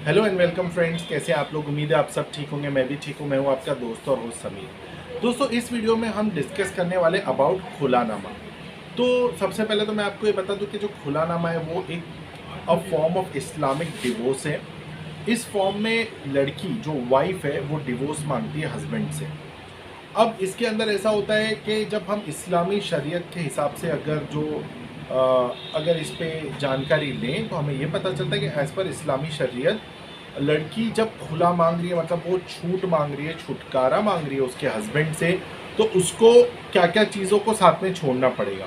Hello and welcome friends, कैसे हैं आप लोग। उम्मीद है आप सब ठीक होंगे। मैं भी ठीक हूँ। मैं हूँ आपका दोस्त और होस्ट समीर। दोस्तों, इस वीडियो में हम डिस्कस करने वाले अबाउट खुलानामा। तो सबसे पहले तो मैं आपको ये बता दूं कि जो खुलानामा है वो एक फॉर्म ऑफ इस्लामिक डिवोर्स है। इस फॉर्म में लड़की जो वाइफ है वो डिवोर्स मांगती है हस्बैंड से। अब इसके अंदर ऐसा होता है कि जब हम इस्लामी शरीयत के हिसाब से अगर इस पे जानकारी लें तो हमें ये पता चलता है कि एज़ पर इस्लामी शरीयत लड़की जब खुला मांग रही है, मतलब वो छूट मांग रही है, छुटकारा मांग रही है उसके हस्बैंड से, तो उसको क्या क्या चीज़ों को साथ में छोड़ना पड़ेगा।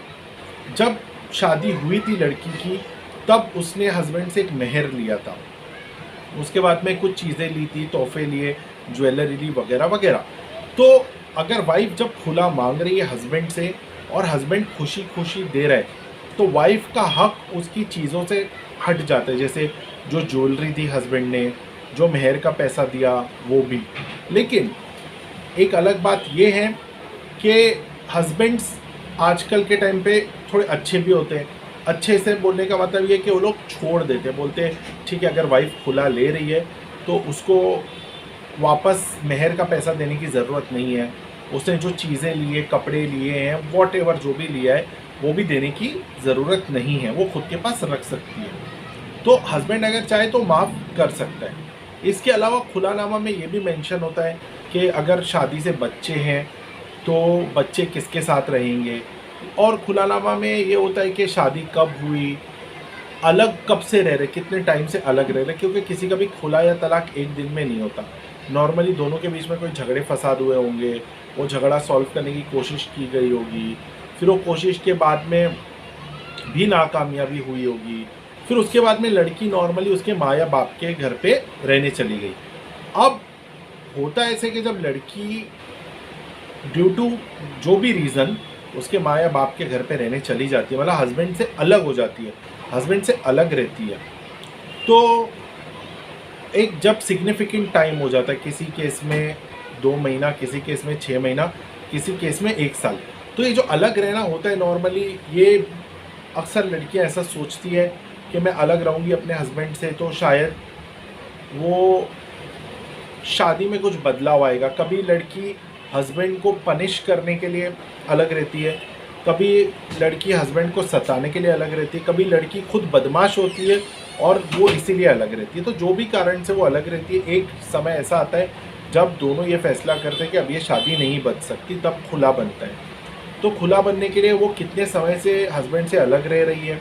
जब शादी हुई थी लड़की की, तब उसने हस्बैंड से एक मेहर लिया था। उसके बाद में कुछ चीज़ें ली थी, तोहफे लिए, ज्वेलरी ली, वगैरह वगैरह। तो अगर वाइफ जब खुला मांग रही है हस्बैंड से और हस्बैंड खुशी खुशी दे रहा है, तो वाइफ का हक उसकी चीज़ों से हट जाता है। जैसे जो ज्वेलरी दी हस्बैंड ने, जो मेहर का पैसा दिया, वो भी। लेकिन एक अलग बात ये है कि हस्बैंड्स आजकल के टाइम पे थोड़े अच्छे भी होते हैं। अच्छे से बोलने का मतलब ये कि वो लोग छोड़ देते हैं, बोलते हैं ठीक है, अगर वाइफ खुला ले रही है तो उसको वापस मेहर का पैसा देने की ज़रूरत नहीं है। उसने जो चीज़ें लिए, कपड़े लिए हैं, वॉट एवर जो भी लिया है, वो भी देने की ज़रूरत नहीं है, वो खुद के पास रख सकती है। तो हस्बैंड अगर चाहे तो माफ़ कर सकता है। इसके अलावा खुलानामा में ये भी मेंशन होता है कि अगर शादी से बच्चे हैं तो बच्चे किसके साथ रहेंगे। और खुलानामा में ये होता है कि शादी कब हुई, अलग कब से रह रहे, कितने टाइम से अलग रह रहे, क्योंकि किसी का भी खुला या तलाक एक दिन में नहीं होता। नॉर्मली दोनों के बीच में कोई झगड़े फसाद हुए होंगे, वो झगड़ा सॉल्व करने की कोशिश की गई होगी, फिर वो कोशिश के बाद में भी नाकामयाबी हुई होगी, फिर उसके बाद में लड़की नॉर्मली उसके माँ या बाप के घर पे रहने चली गई। अब होता ऐसे कि जब लड़की ड्यू टू जो भी रीज़न उसके माँ या बाप के घर पे रहने चली जाती है, मतलब हस्बैंड से अलग हो जाती है, हस्बैंड से अलग रहती है, तो एक जब सिग्निफिकेंट टाइम हो जाता है, किसी केस में 2 महीना, किसी केस में 6 महीना, किसी केस में 1 साल, तो ये जो अलग रहना होता है नॉर्मली, ये अक्सर लड़कियां ऐसा सोचती है कि मैं अलग रहूँगी अपने हस्बैंड से तो शायद वो शादी में कुछ बदलाव आएगा। कभी लड़की हस्बैंड को पनिश करने के लिए अलग रहती है, कभी लड़की हस्बैंड को सताने के लिए अलग रहती है, कभी लड़की खुद बदमाश होती है और वो इसीलिए अलग रहती है। तो जो भी कारण से वो अलग रहती है, एक समय ऐसा आता है जब दोनों ये फैसला करते हैं कि अब ये शादी नहीं बच सकती, तब खुला बनता है। तो खुला बनने के लिए वो कितने समय से हस्बैंड से अलग रह रही है,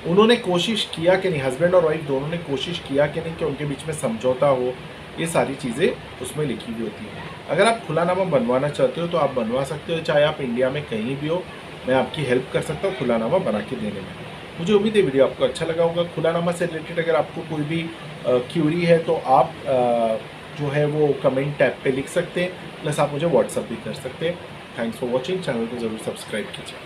उन्होंने कोशिश किया कि नहीं, हस्बैंड और वाइफ दोनों ने कोशिश किया कि नहीं कि उनके बीच में समझौता हो, ये सारी चीज़ें उसमें लिखी हुई होती हैं। अगर आप खुलानामा बनवाना चाहते हो तो आप बनवा सकते हो, चाहे आप इंडिया में कहीं भी हो। मैं आपकी हेल्प कर सकता हूँ खुलानामा बना के देने में। मुझे उम्मीद है वीडियो आपको अच्छा लगा होगा। खुलानामा से रिलेटेड अगर आपको कोई भी क्यूरी है तो आप जो है वो कमेंट टैब पे लिख सकते हैं, प्लस आप मुझे व्हाट्सअप भी कर सकते हैं। Thanks for watching. चैनल को ज़रूर सब्सक्राइब कीजिए।